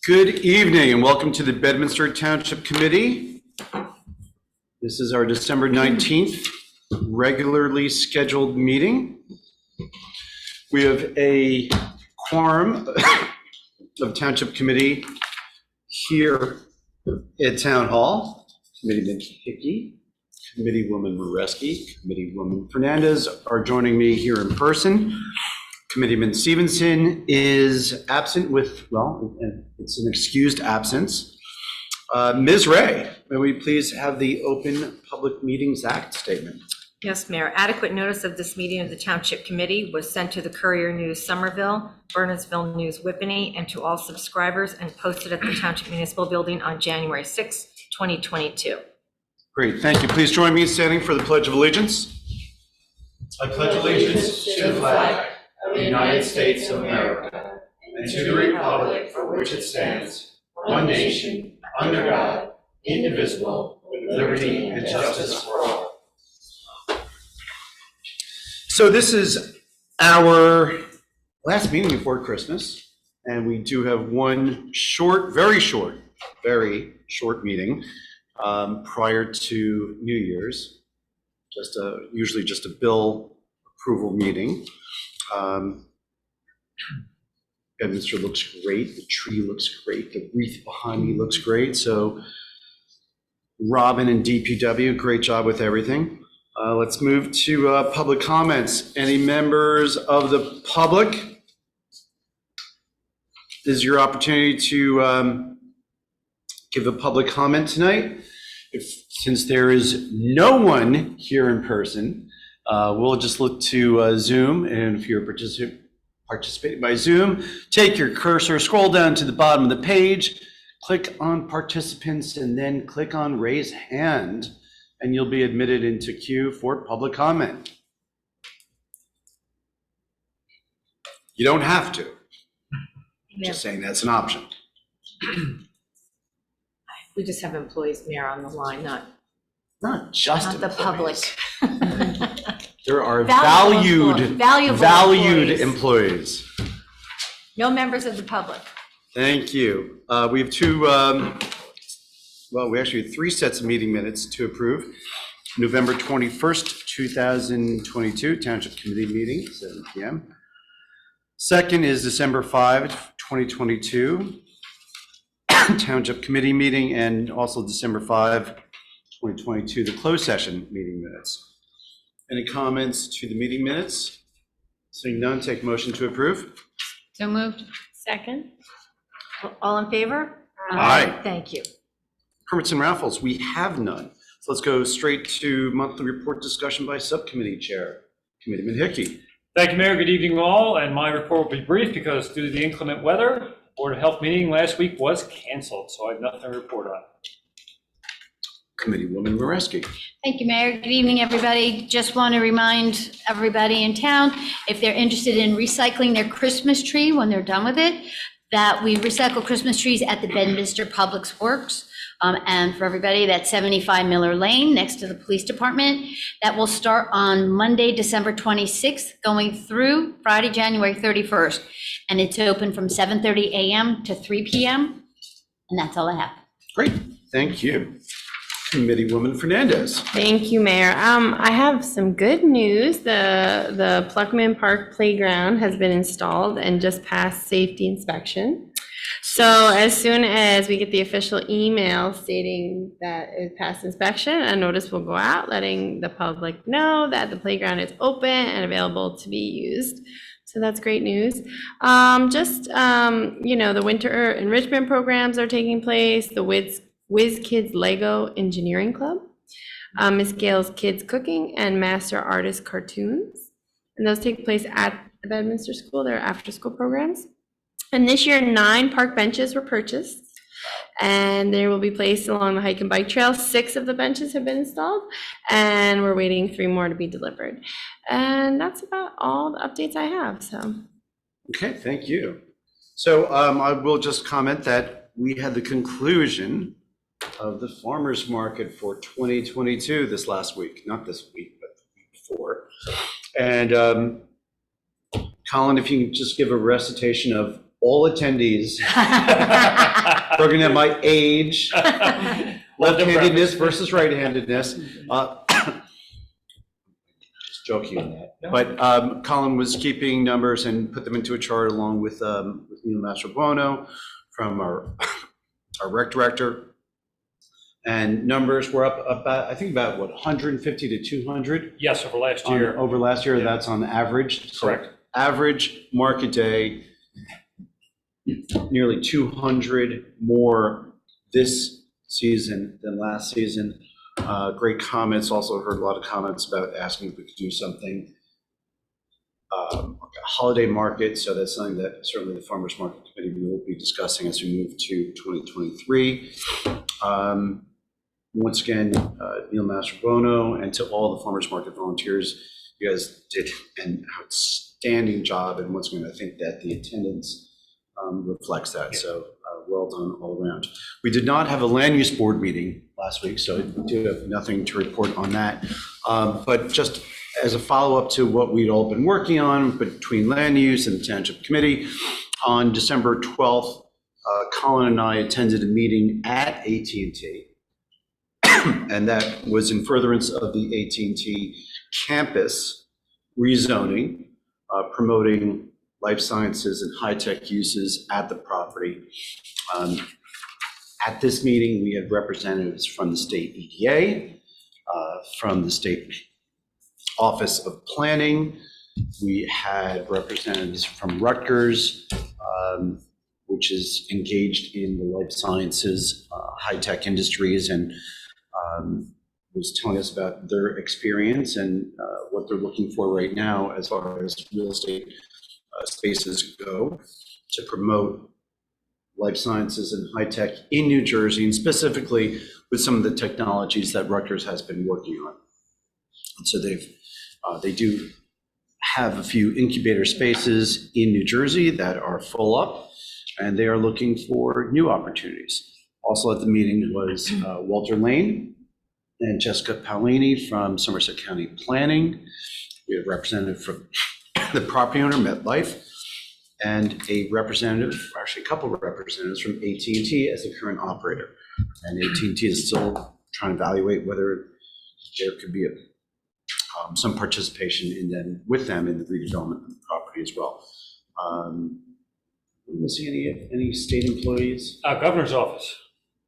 Good evening and welcome to the Bedminster Township Committee. This is our December 19th regularly scheduled meeting. We have a quorum of Township Committee here at Town Hall. Committeeman Hickey, Committeewoman Mareski, Committeewoman Fernandez are joining me here in person. Committeeman Stevenson is absent with, well, it's an excused absence. Ms. Ray, may we please have the Open Public Meetings Act statement? Yes, Mayor. Adequate notice of this meeting of the Township Committee was sent to the Courier News Somerville, Bernardsville News Whippany, and to all subscribers and posted at the Township Municipal Building on January 6, 2022. Great, thank you. Please join me in standing for the Pledge of Allegiance. I pledge allegiance to the flag of the United States of America and to the republic for which it stands, one nation, under God, indivisible, with liberty and justice for all. So this is our last meeting before Christmas, and we do have one short, very short meeting prior to New Year's. Usually just a bill approval meeting. Bedminster looks great, the tree looks great, the wreath behind me looks great. So Robin and DPW, great job with everything. Let's move to public comments. Any members of the public? This is your opportunity to give a public comment tonight. Since there is no one here in person, we'll just look to Zoom, and if you're participating by Zoom, take your cursor, scroll down to the bottom of the page, click on participants, and then click on raise hand, and you'll be admitted into queue for public comment. You don't have to. Yeah. Just saying that's an option. We just have employees, Mayor, on the line, not just the public. There are valuable employees. No members of the public. Thank you. We have two, we actually have three sets of meeting minutes to approve. November 21st, 2022, Township Committee meeting, 7 p.m. Second is December 5, 2022, Township Committee meeting, and also December 5, 2022, the closed session meeting minutes. Any comments to the meeting minutes? Seeing none, take motion to approve. So moved. Second. All in favor? Aye. Thank you. Permits and raffles, we have none. So let's go straight to monthly report discussion by subcommittee chair, Committeeman Hickey. Thank you, Mayor. Good evening, all. And my report will be brief because due to the inclement weather, Board of Health meeting last week was canceled, so I have nothing to report on. Committeewoman Mareski. Thank you, Mayor. Good evening, everybody. Just want to remind everybody in town, if they're interested in recycling their Christmas tree when they're done with it, that we recycle Christmas trees at the Bedminster Public Works. And for everybody, that's 75 Miller Lane next to the police department. That will start on Monday, December 26th, going through Friday, January 31st. And it's open from 7:30 a.m. to 3 p.m. And that's all I have. Great, thank you. Committeewoman Fernandez. Thank you, Mayor. I have some good news. The Pluckman Park Playground has been installed and just passed safety inspection. So as soon as we get the official email stating that it passed inspection, a notice will go out letting the public know that the playground is open and available to be used. So that's great news. The winter enrichment programs are taking place. The Whiz Kids Lego Engineering Club, Miss Gale's Kids Cooking, and Master Artist Cartoons. And those take place at the Bedminster School. They're after-school programs. And this year, 9 park benches were purchased, and they will be placed along the hike and bike trail. 6 of the benches have been installed, and we're waiting 3 more to be delivered. And that's about all the updates I have. So. Okay, thank you. So I will just comment that we had the conclusion of the farmers market for 2022 this last week, not this week, but the week before. And Colin, if you can just give a recitation of all attendees, broken down by age, left-handedness versus right-handedness. Just joking on that. But Colin was keeping numbers and put them into a chart along with Neil Mastrobuono from our rec director. And numbers were up about, I think about what, 150 to 200? Yes, over last year. Over last year, Yeah. that's on average. So Correct. average market day, nearly 200 more this season than last season. Great comments. Also heard a lot of comments about asking if we could do something like a holiday market. So that's something that certainly the Farmers Market Committee will be discussing as we move to 2023. Once again, Neil Mastrobuono, and to all the Farmers Market volunteers, you guys did an outstanding job. And once again, I think that the attendance reflects that. So well done all around. We did not have a land use board meeting last week, so I do have nothing to report on that. But just as a follow-up to what we'd all been working on between land use and the Township Committee, on December 12th, Colin and I attended a meeting at AT&T. And that was in furtherance of the AT&T campus rezoning, promoting life sciences and high-tech uses at the property. At this meeting, we had representatives from the state EDA, from the state Office of Planning. We had representatives from Rutgers, which is engaged in the life sciences, high-tech industries, and was telling us about their experience and what they're looking for right now as far as real estate spaces go to promote life sciences and high tech in New Jersey, and specifically with some of the technologies that Rutgers has been working on. And so they do have a few incubator spaces in New Jersey that are full up, and they are looking for new opportunities. Also at the meeting was Walter Lane and Jessica Paolini from Somerset County Planning. We have a representative from the property owner, MetLife, and a representative, actually a couple of representatives from AT&T as the current operator. And AT&T is still trying to evaluate whether there could be some participation in them, with them in the redevelopment of the property as well. Are we missing any state employees? Governor's office.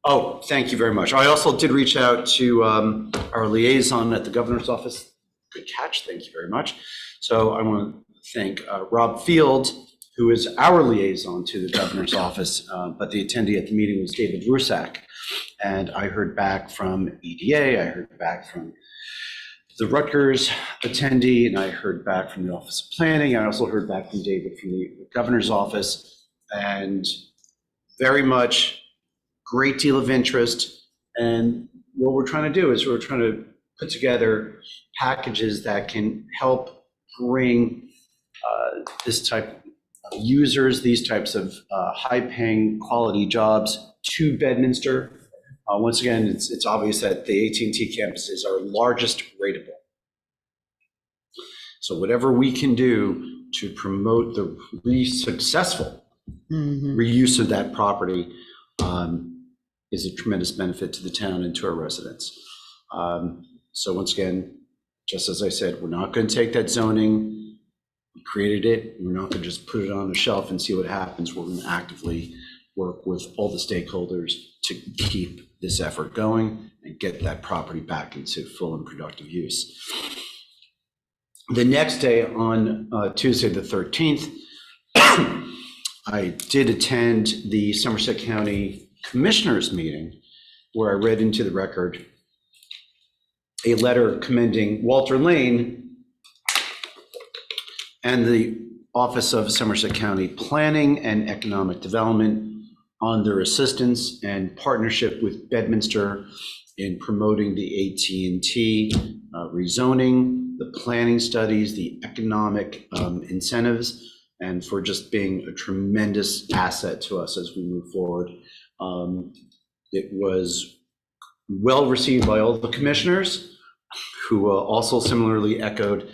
Oh, thank you very much. I also did reach out to our liaison at the governor's office. Good catch, thank you very much. So I want to thank Rob Field, who is our liaison to the governor's office, but the attendee at the meeting was David Rusak. And I heard back from EDA, I heard back from the Rutgers attendee, and I heard back from the Office of Planning. I also heard back from David from the governor's office, and very much great deal of interest. And what we're trying to do is we're trying to put together packages that can help bring this type of users, these types of high-paying quality jobs to Bedminster. Once again, it's obvious that the AT&T campus is our largest rateable. So whatever we can do to promote the successful reuse of that property is a tremendous benefit to the town and to our residents. So once again, just as I said, we're not going to take that zoning. We created it. We're not going to just put it on a shelf and see what happens. We're going to actively work with all the stakeholders to keep this effort going and get that property back into full and productive use. The next day, on Tuesday the 13th, I did attend the Somerset County Commissioners meeting, where I read into the record a letter commending Walter Lane and the Office of Somerset County Planning and Economic Development on their assistance and partnership with Bedminster in promoting the AT&T rezoning, the planning studies, the economic incentives, and for just being a tremendous asset to us as we move forward. It was well received by all the commissioners, who also similarly echoed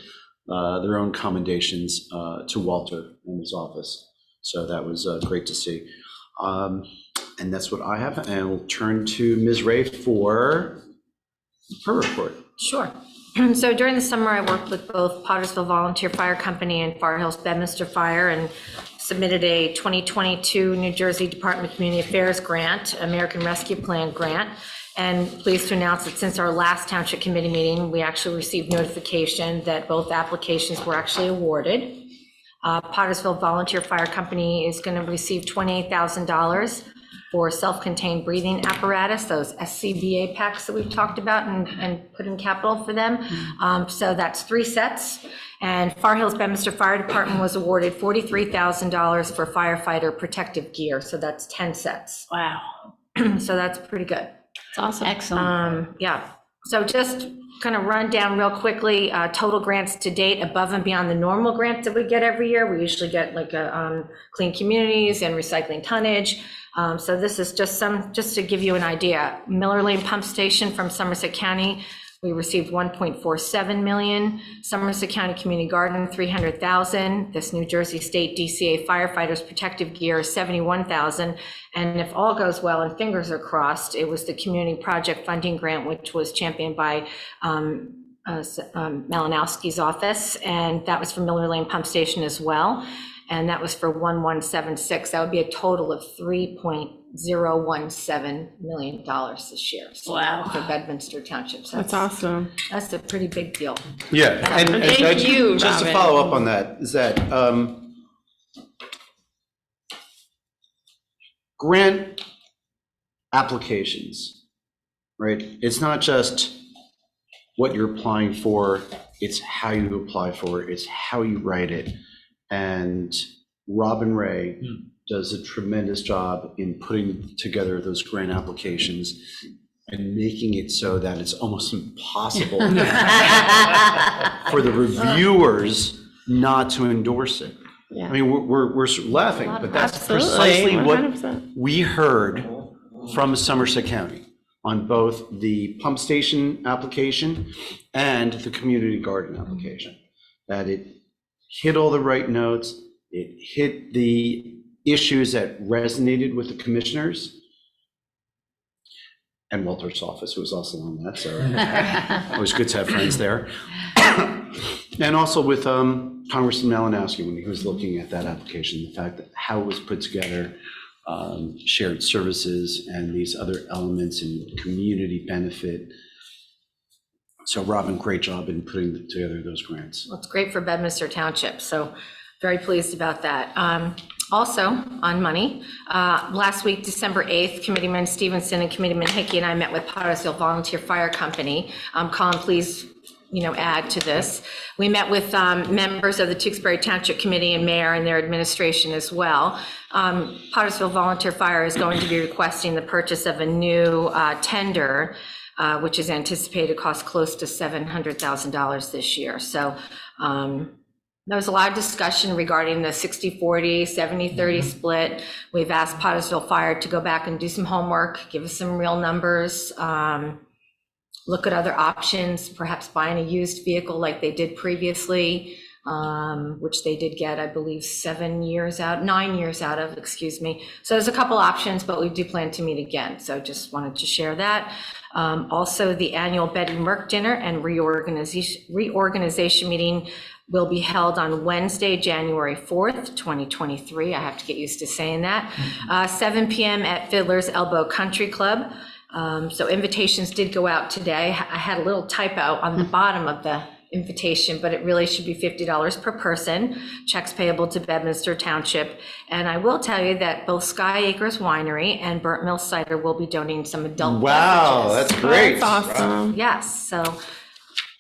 their own commendations to Walter and his office. So that was great to see. And that's what I have, and we'll turn to Ms. Ray for her report. Sure. So during the summer, I worked with both Pottersville Volunteer Fire Company and Far Hills Bedminster Fire and submitted a 2022 New Jersey Department of Community Affairs grant, American Rescue Plan grant. And pleased to announce that since our last Township Committee meeting, we actually received notification that both applications were actually awarded. Pottersville Volunteer Fire Company is going to receive $28,000 for self-contained breathing apparatus, those SCBA packs that we've talked about and put in capital for them. So that's 3 sets. And Far Hills Bedminster Fire Department was awarded $43,000 for firefighter protective gear. So that's 10 sets. Wow. So that's pretty good. It's awesome. Excellent. Yeah, so just kind of run down real quickly, total grants to date above and beyond the normal grants that we get every year. We usually get like a clean communities and recycling tonnage. So this is just to give you an idea. Miller Lane Pump Station from Somerset County, we received 1.47 million. Somerset County Community Garden, 300,000. This New Jersey State DCA firefighters protective gear, 71,000. And if all goes well and fingers are crossed, it was the community project funding grant, which was championed by Malinowski's office. And that was for Miller Lane Pump Station as well. And that was for 1176. That would be a total of $3.017 million this year. So Wow. for Bedminster Township. So That's awesome. that's a pretty big deal. Yeah, and Thank you, just to Robin. follow up on that, is that grant applications, right? It's not just what you're applying for, it's how you apply for it, it's how you write it. And Robin Ray does a tremendous job in putting together those grant applications and making it so that it's almost impossible for the reviewers not to endorse it. Yeah. I mean, we're laughing, but that's Absolutely, precisely what 100%. we heard from Somerset County on both the pump station application and the community garden application. That it hit all the right notes, it hit the issues that resonated with the commissioners. And Walter's office was also on that, so it was good to have friends there. And also with Congressman Malinowski, when he was looking at that application, the fact that how it was put together, shared services and these other elements and community benefit. So Robin, great job in putting together those grants. Well, it's great for Bedminster Township, so very pleased about that. Also, on money, last week, December 8th, Committeeman Stevenson and Committeeman Hickey and I met with Pottersville Volunteer Fire Company. Colin, please, add to this. We met with members of the Tewksbury Township Committee and Mayor and their administration as well. Pottersville Volunteer Fire is going to be requesting the purchase of a new tender, which is anticipated to cost close to $700,000 this year. So there was a lot of discussion regarding the 60-40, 70-30 split. We've asked Pottersville Fire to go back and do some homework, give us some real numbers, look at other options, perhaps buying a used vehicle like they did previously, which they did get, I believe, 9 years out of, excuse me. So there's a couple options, but we do plan to meet again. So just wanted to share that. Also, the annual Betty Merck dinner and reorganization meeting will be held on Wednesday, January 4th, 2023. I have to get used to saying that. 7 p.m. at Fiddler's Elbow Country Club. So invitations did go out today. I had a little typo on the bottom of the invitation, but it really should be $50 per person. Checks payable to Bedminster Township. And I will tell you that both Sky Acres Winery and Burnt Mill Cider will be donating some adult Wow, beverages. that's great. That's awesome. Yes, so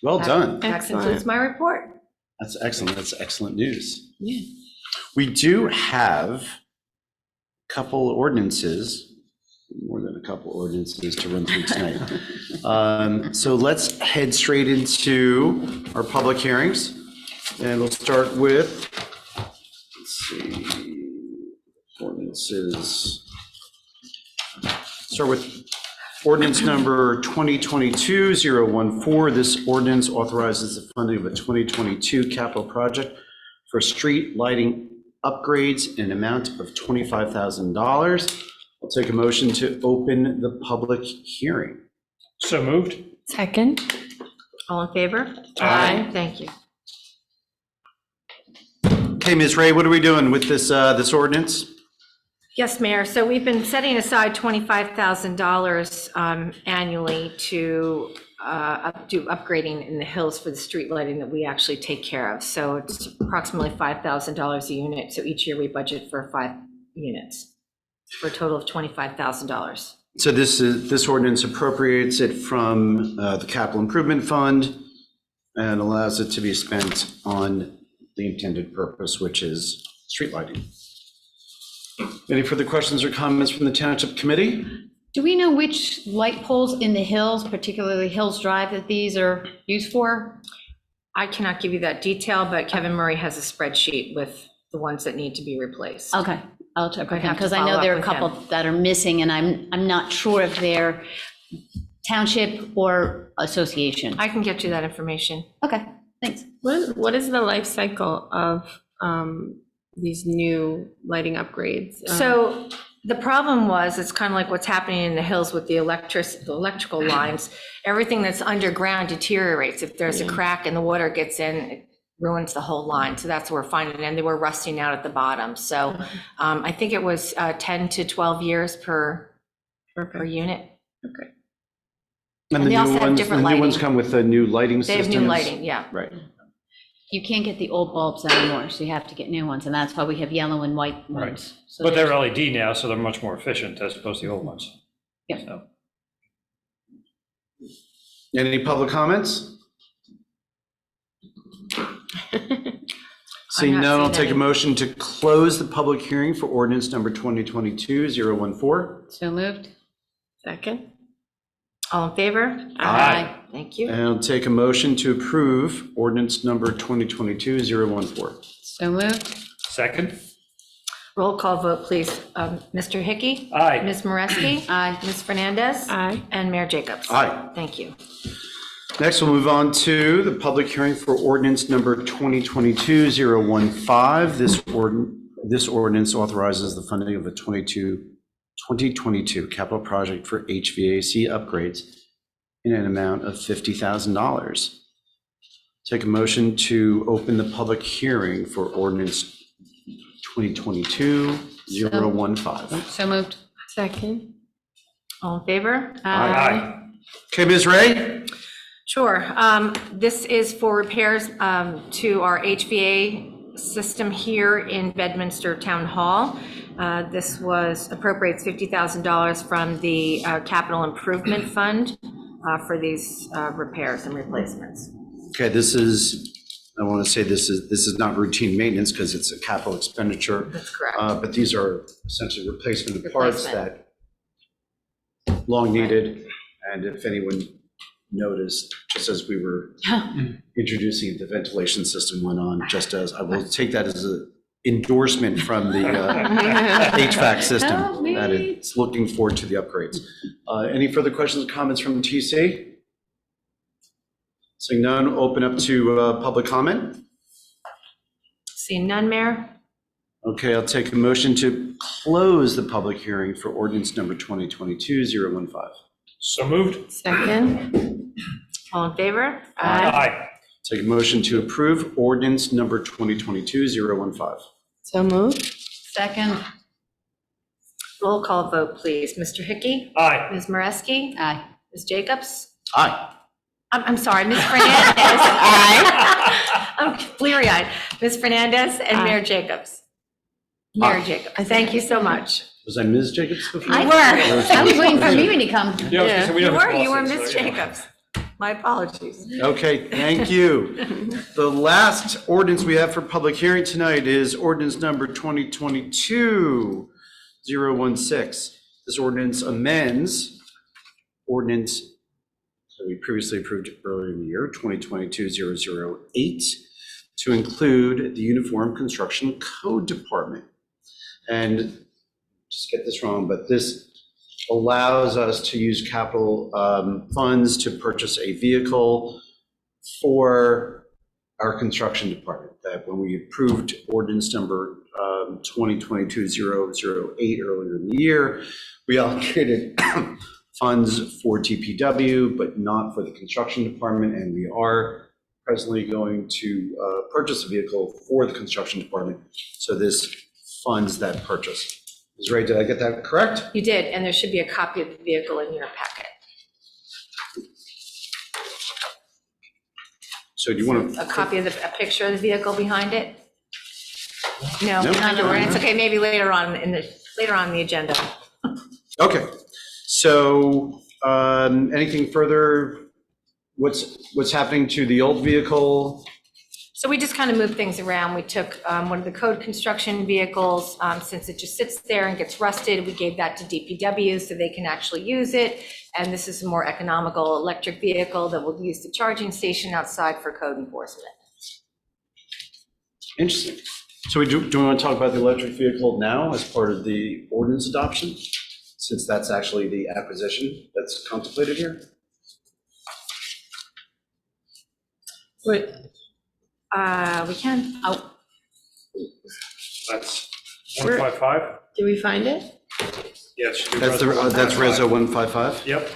Well done. that concludes my report. That's excellent. That's excellent news. Yeah. We do have a couple ordinances, more than a couple ordinances to run through tonight. So let's head straight into our public hearings. And we'll start with, let's see, ordinances. Start with ordinance number 2022-014. This ordinance authorizes the funding of a 2022 capital project for street lighting upgrades in an amount of $25,000. I'll take a motion to open the public hearing. So moved. Second. All in favor? Aye. Thank you. Okay, Ms. Ray, what are we doing with this ordinance? Yes, Mayor. So we've been setting aside $25,000 annually to do upgrading in the hills for the street lighting that we actually take care of. So it's approximately $5,000 a unit. So each year we budget for 5 units for a total of $25,000. So this ordinance appropriates it from the capital improvement fund and allows it to be spent on the intended purpose, which is street lighting. Any further questions or comments from the Township Committee? Do we know which light poles in the hills, particularly Hills Drive, that these are used for? I cannot give you that detail, but Kevin Murray has a spreadsheet with the ones that need to be replaced. Okay, I'll check with I'd him, have to because I know follow there are up a with couple him. that are missing, and I'm not sure if they're township or association. I can get you that information. Okay, thanks. What is the life cycle of these new lighting upgrades? So the problem was, it's kind of like what's happening in the hills with the electrical lines. Everything that's underground deteriorates. If there's a crack and the water gets in, it ruins the whole line. So that's what we're finding. And they were rusting out at the bottom. So I think it was 10 to 12 years per unit. Okay. And And they also have different the new ones lighting. come with the new lighting They systems? have new lighting, yeah. Right. You can't get the old bulbs anymore, so you have to get new ones, and that's why we have yellow and white Right. ones. So But they're LED now, so they're much more efficient as opposed to the old ones. Yeah. So, Any public comments? Seeing not none, I'll seeing take a any. motion to close the public hearing for ordinance number 2022-014. So moved? Second. All in favor? Aye. Thank you. And I'll take a motion to approve ordinance number 2022-014. So moved? second? Roll call vote, please. Mr. Hickey? Aye. Ms. Moreski? Aye. Ms. Fernandez? Aye. And Mayor Jacobs? Aye. Thank you. Next, we'll move on to the public hearing for ordinance number 2022-015. This ordinance authorizes the funding of the 2022 capital project for HVAC upgrades in an amount of $50,000. Take a motion to open the public hearing for ordinance 2022-015. So moved? Second. All in favor? Aye. Okay, Ms. Ray? Sure. This is for repairs to our HVA system here in Bedminster Town Hall. This appropriates $50,000 from the Capital Improvement Fund for these repairs and replacements. Okay, I want to say this is not routine maintenance because it's a capital expenditure. That's correct. But these are essentially replacement of parts Replacement. that long needed. And if anyone noticed, just as we were introducing, the ventilation system went on, just as, I will take that as an endorsement from the HVAC Help system, me. that it's looking forward to the upgrades. Any further questions or comments from TC? Seeing none, open up to public comment. Seeing none, Mayor? Okay, I'll take a motion to close the public hearing for ordinance number 2022-015. So moved? Second. All in favor? Aye. Take a motion to approve ordinance number 2022-015. So moved. Second? Roll call vote, please. Mr. Hickey? Aye. Ms. Moreski? Aye. Ms. Jacobs? Aye. I'm sorry, Ms. Fernandez? Aye. I'm bleary-eyed. Ms. Fernandez and Aye. Mayor Jacobs? Mayor Jacobs, thank you so much. Was I Ms. Jacobs before? You were. I was waiting for Mimi to come. Yeah, I was gonna say, we know who the You were boss is, Ms. so, yeah. Jacobs. My apologies. Okay, thank you. The last ordinance we have for public hearing tonight is ordinance number 2022-016. This ordinance amends ordinance that we previously approved earlier in the year, 2022-008, to include the Uniform Construction Code Department. And just get this wrong, but this allows us to use capital funds to purchase a vehicle for our construction department. That when we approved ordinance number 2022-008 earlier in the year. We allocated funds for DPW, but not for the construction department, and we are presently going to purchase a vehicle for the construction department. So this funds that purchase. Ms. Ray, did I get that correct? You did, and there should be a copy of the vehicle in your packet. So do you want to? A copy of a picture of the vehicle behind it? No, Nope. it's okay, maybe later on in the agenda. Okay, so anything further? What's happening to the old vehicle? So we just kind of moved things around. We took one of the code construction vehicles, since it just sits there and gets rusted, we gave that to DPW so they can actually use it. And this is a more economical electric vehicle that will use the charging station outside for code enforcement. Interesting. So do we want to talk about the electric vehicle now as part of the ordinance adoption? Since that's actually the acquisition that's contemplated here? Wait, We can, oh, That's 155? did we find it? Yeah, it should be That's Reso Reso 155. 155? Yep.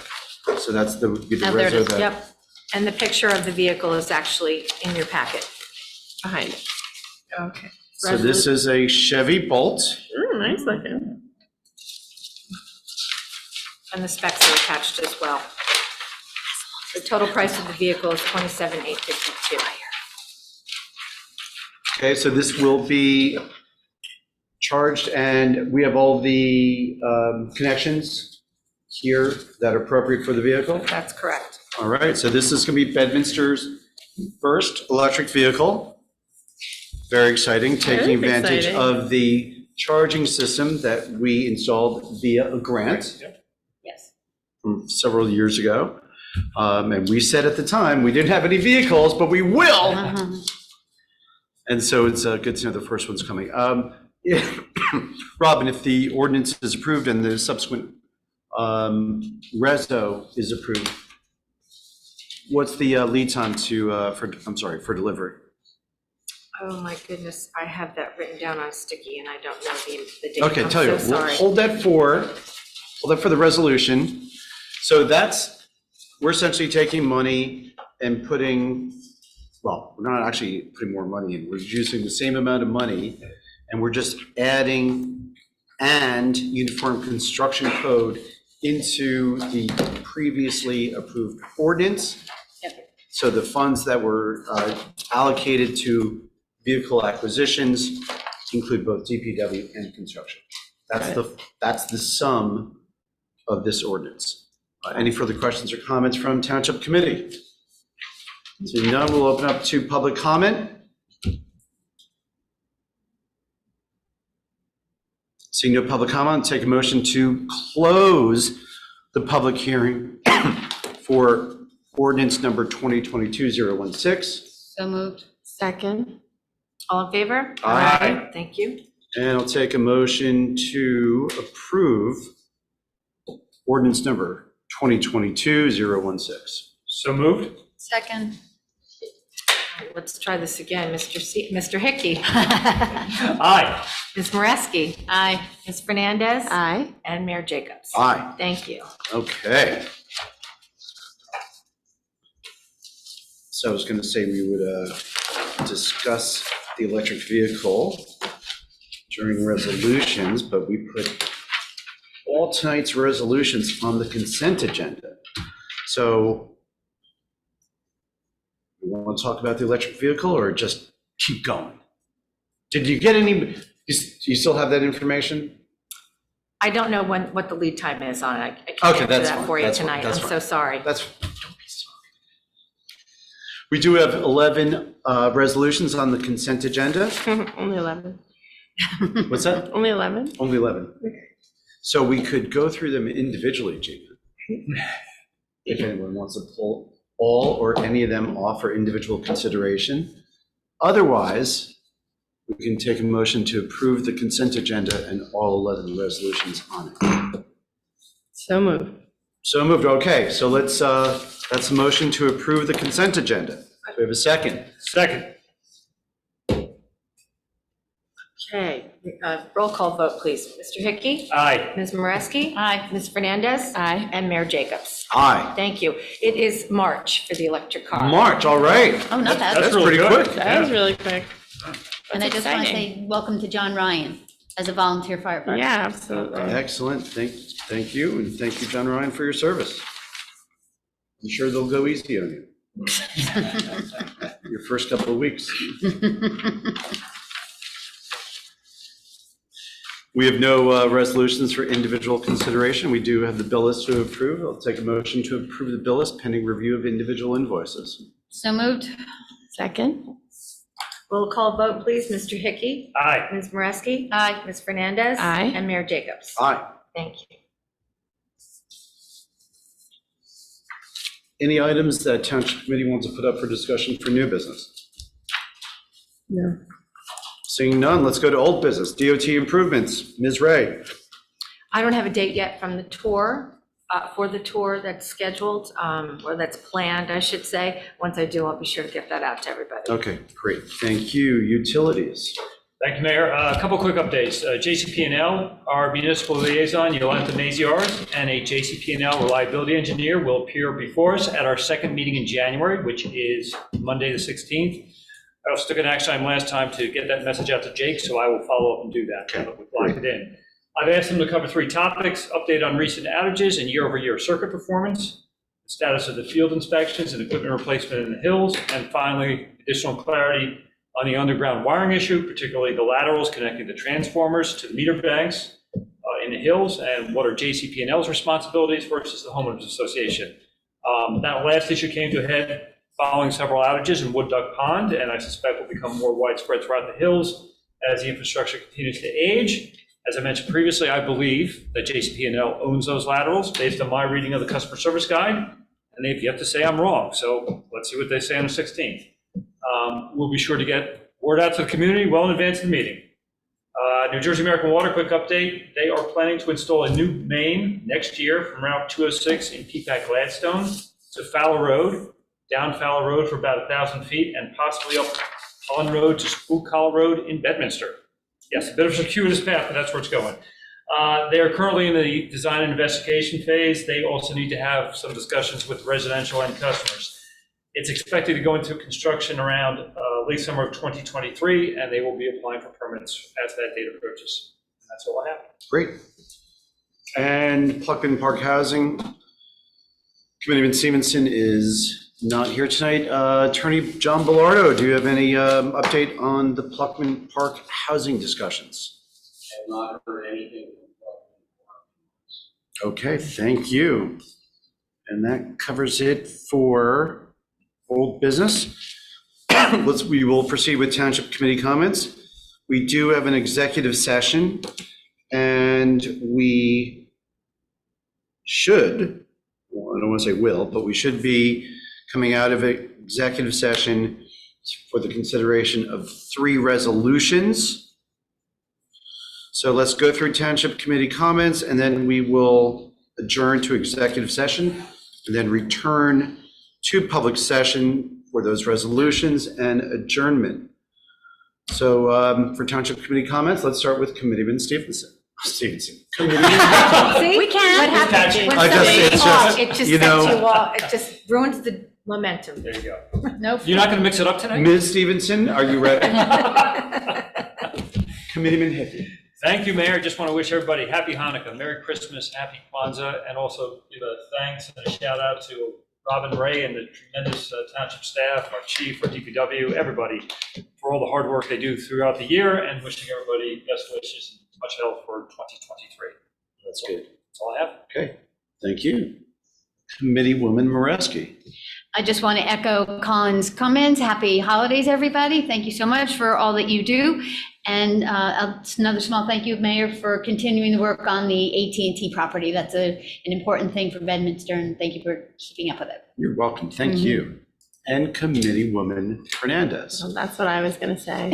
So that's the Oh, there it Reso is. that. yep. And the picture of the vehicle is actually in your packet. Behind it. Okay. So this is a Chevy Bolt. Nice looking. And the specs are attached as well. The total price of the vehicle is $27,852. Okay, so this will be charged, and we have all the connections here that are appropriate for the vehicle. That's correct. All right, so this is going to be Bedminster's first electric vehicle. Very exciting, taking Very advantage exciting. of the charging system that we installed via a grant Yep. Yes. from several years ago. And we said at the time, we didn't have any vehicles, but we will. And so it's good to know the first one's coming. Robin, if the ordinance is approved and the subsequent reso is approved, what's the lead time for delivery? Oh, my goodness, I have that written down on sticky and I don't know the date. Okay, I'm tell you, so we'll sorry. hold that for the resolution. So we're essentially taking money and putting, well, we're not actually putting more money in, we're using the same amount of money, and we're just adding and uniform construction code into the previously approved ordinance. Yep. So the funds that were allocated to vehicle acquisitions include both DPW and construction. That's the sum of this ordinance. Any further questions or comments from Township Committee? Seeing none, we'll open up to public comment. Seeing no public comment, take a motion to close the public hearing for ordinance number 2022-016. So moved. Second. All in favor? Aye. Thank you. And I'll take a motion to approve ordinance number 2022-016. So moved? Second. All right, let's try this again. Mr. Hickey, Aye. Ms. Moreski, Aye. Ms. Fernandez, Aye. and Mayor Jacobs. Aye. Thank you. Okay. So I was going to say we would discuss the electric vehicle during resolutions, but we put all tonight's resolutions on the consent agenda. So we want to talk about the electric vehicle or just keep going? Did you get any, do you still have that information? I don't know what the lead time is on it. I can't Okay, answer that's that fine. for you That's fine. tonight. I'm That's so fine. sorry. Don't be sorry. We do have 11 resolutions on the consent agenda. Only 11. What's that? Only 11? Only 11. So we could go through them individually, Gina. If anyone wants to pull all or any of them off for individual consideration. Otherwise, we can take a motion to approve the consent agenda and all 11 resolutions on it. So moved. So moved, okay, so that's a motion to approve the consent agenda. Do we have a second? Second. Okay, roll call vote, please. Mr. Hickey? Aye. Ms. Moreski? Aye. Ms. Fernandez? Aye. And Mayor Jacobs. Aye. Thank you. It is March for the electric car. March, all right. Oh, not bad. That's really pretty good. quick. That was Yeah. really quick. And I just want to exciting. say welcome to John Ryan as a volunteer firefighter. Yeah, absolutely. Excellent. Thank you, and thank you, John Ryan, for your service. I'm sure they'll go easy on you. Your first couple of weeks. We have no resolutions for individual consideration. We do have the bill list to approve. I'll take a motion to approve the bill list pending review of individual invoices. So moved. Second? Roll call vote, please. Mr. Hickey? Aye. Ms. Moreski? Aye. Ms. Fernandez? Aye. And Mayor Jacobs. Aye. Thank you. Any items that Township Committee wants to put up for discussion for new business? No. Seeing none, let's go to old business. DOT improvements. Ms. Ray. I don't have a date yet from the tour, for the tour that's scheduled, or that's planned, I should say. Once I do, I'll be sure to get that out to everybody. Okay, great. Thank you. Utilities. Thank you, Mayor. A couple quick updates. JCP&L, our municipal liaison, Yolanta Maziarz, and a JCP&L reliability engineer will appear before us at our second meeting in January, which is Monday, the 16th. I also took an action item last time to get that message out to Jake, so I will follow up and do that. Okay. But we've locked it in. I've asked them to cover 3 topics: update on recent outages and year-over-year circuit performance, the status of the field inspections and equipment replacement in the hills, and finally, additional clarity on the underground wiring issue, particularly the laterals connecting the transformers to the meter banks in the hills, and what are JCP&L's responsibilities versus the homeowners association. That last issue came to a head following several outages in Wood Duck Pond, and I suspect will become more widespread throughout the hills as the infrastructure continues to age. As I mentioned previously, I believe that JCP&L owns those laterals based on my reading of the customer service guide, and they've yet to say I'm wrong. So let's see what they say on the 16th. We'll be sure to get word out to the community well in advance of the meeting. New Jersey American Water, quick update. They are planning to install a new main next year from Route 206 in Peapack Gladstone to Fowler Road, down Fowler Road for about 1,000 feet, and possibly up Holland Road to Spook Hollow Road in Bedminster. Yes, a bit of a circuitous path, but that's where it's going. They are currently in the design and investigation phase. They also need to have some discussions with residential end customers. It's expected to go into construction around late summer of 2023, and they will be applying for permits as that date approaches. And that's all I have. Great. And Pluckman Park Housing, Committeeman Stevenson is not here tonight. Attorney John Bellardo, do you have any update on the Pluckman Park housing discussions? I have not heard anything from Okay, thank you. And that covers it for old business. We will proceed with Township Committee comments. We do have an executive session, and we should, well, I don't want to say will, but we should be coming out of an executive session for the consideration of 3 resolutions. So let's go through Township Committee comments, and then we will adjourn to executive session, and then return to public session for those resolutions and adjournment. So for Township Committee comments, let's start with Committeeman Stevenson. Committeeman. See? We can. What happens when I just- somebody's it's off? just, It just you know- sets you off. It just ruins the momentum. There you go. Nope. You're not going to mix it up tonight? Ms. Stevenson, are you ready? Committeeman Hickey. Thank you, Mayor. Just want to wish everybody happy Hanukkah, Merry Christmas, Happy Kwanzaa, and also give a thanks and a shout out to Robin Ray and the tremendous township staff, our chief, our DPW, everybody, for all the hard work they do throughout the year, and wishing everybody best wishes and much health for 2023. That's good. That's all I have. Okay, thank you. Committeewoman Moreski. I just want to echo Colin's comments. Happy holidays, everybody. Thank you so much for all that you do. And another small thank you, Mayor, for continuing the work on the AT&T property. That's an important thing for Bedminster, and thank you for keeping up with it. You're welcome, thank you. And Committeewoman Fernandez. Well, that's what I was going to say.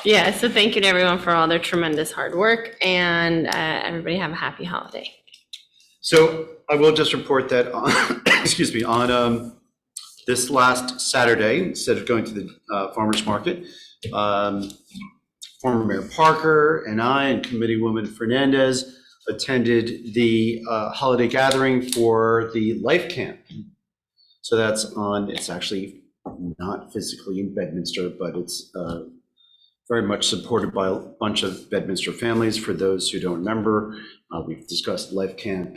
Yeah, so thank you to everyone for all their tremendous hard work, and everybody have a happy holiday. So I will just report that on, excuse me, on this last Saturday, instead of going to the farmer's market, Former Mayor Parker and I and Committeewoman Fernandez attended the holiday gathering for the Life Camp. So it's actually not physically in Bedminster, but it's very much supported by a bunch of Bedminster families. For those who don't remember, we've discussed Life Camp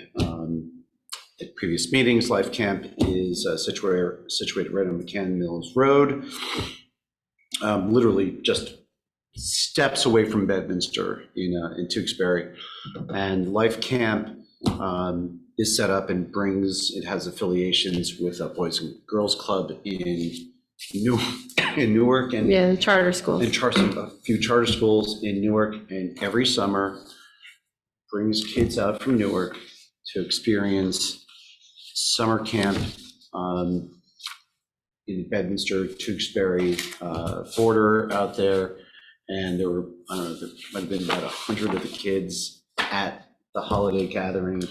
at previous meetings. Life Camp is situated right on McCann Mills Road, literally just steps away from Bedminster in Tewksbury. And Life Camp is set up and it has affiliations with a Boys and Girls Club in Newark and Yeah, charter schools. and a few charter schools in Newark, and every summer brings kids out from Newark to experience summer camp in Bedminster, Tewksbury border out there. And there were, I don't know, there might have been about 100 of the kids at the holiday gathering,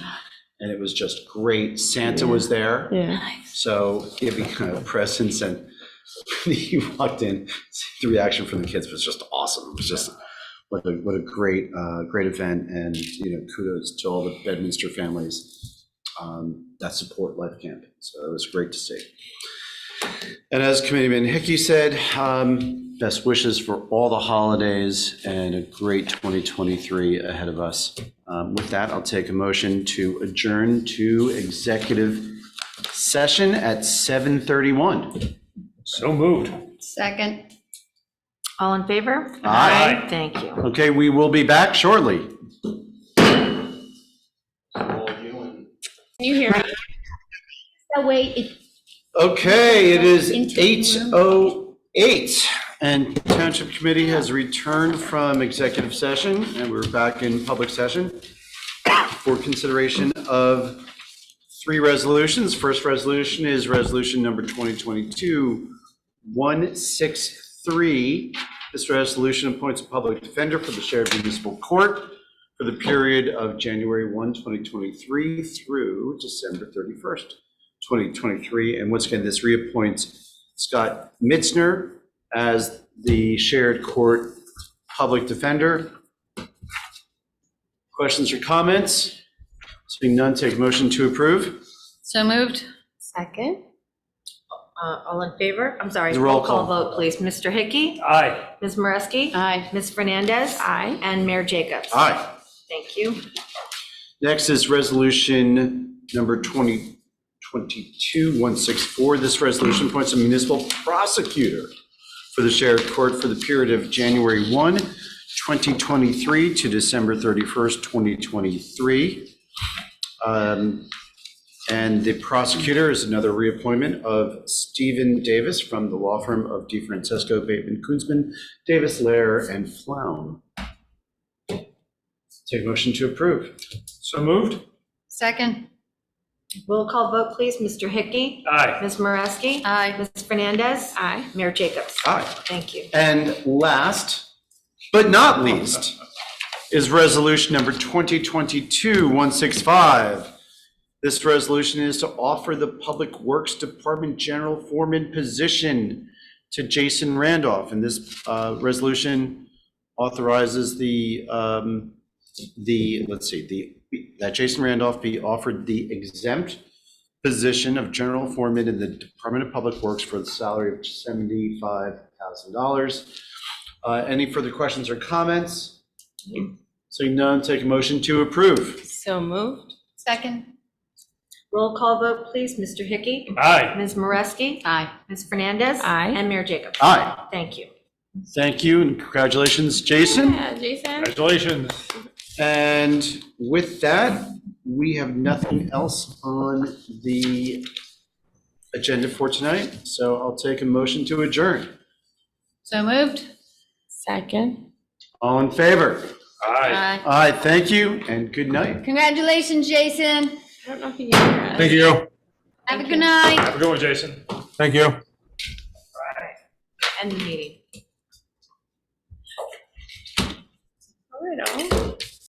and it was just great. Santa was there, Yeah. so giving presents, and when he walked in, the reaction from the kids was just awesome. It was just what a great event, and kudos to all the Bedminster families that support Life Camp. So it was great to see. And as Committeeman Hickey said, best wishes for all the holidays and a great 2023 ahead of us. With that, I'll take a motion to adjourn to executive session at 7:31. So moved. Second. All in favor? Aye. Thank you. Okay, we will be back shortly. Can you hear me? That way it. Okay, it is Into the room. 8:08, and Township Committee has returned from executive session, and we're back in public session for consideration of 3 resolutions. First resolution is resolution number 2022-163. This resolution appoints a public defender for the Shared Municipal Court for the period of January 1, 2023 through December 31st, 2023. And once again, this reappoints Scott Mitzner as the Shared Court Public Defender. Questions or comments? Seeing none, take a motion to approve. So moved. Second. All in favor? I'm sorry. It's a roll call. Vote, please. Mr. Hickey? Aye. Ms. Moreski? Aye. Ms. Fernandez? Aye. And Mayor Jacobs? Aye. Thank you. Next is resolution number 2022-164. This resolution appoints a municipal prosecutor for the Shared Court for the period of January 1, 2023 to December 31st, 2023. And the prosecutor is another reappointment of Stephen Davis from the law firm of DeFrancesco, Bateman, Kunzman, Davis, Lair, and Flown. Take a motion to approve. So moved. Second. Roll call vote, please. Mr. Hickey? Aye. Ms. Moreski? Aye. Ms. Fernandez? Aye. Mayor Jacobs? Aye. Thank you. And last, but not least, is resolution number 2022-165. This resolution is to offer the Public Works Department General Foreman position to Jason Randolph. And this resolution authorizes that Jason Randolph be offered the exempt position of General Foreman in the Department of Public Works for the salary of $75,000. Any further questions or comments? Seeing none, take a motion to approve. So moved. Second. Roll call vote, please. Mr. Hickey? Aye. Ms. Moreski? Aye. Ms. Fernandez? Aye. And Mayor Jacobs? Aye. Thank you. Thank you and congratulations, Jason. Yeah, Jason. Congratulations. And with that, we have nothing else on the agenda for tonight. So I'll take a motion to adjourn. So moved. Second. All in favor? Aye. Aye, thank you and good night. Congratulations, Jason. I don't know if you can hear us. Thank you. Have a good night. Have a good one, Jason. Thank you. End the meeting. All right, all.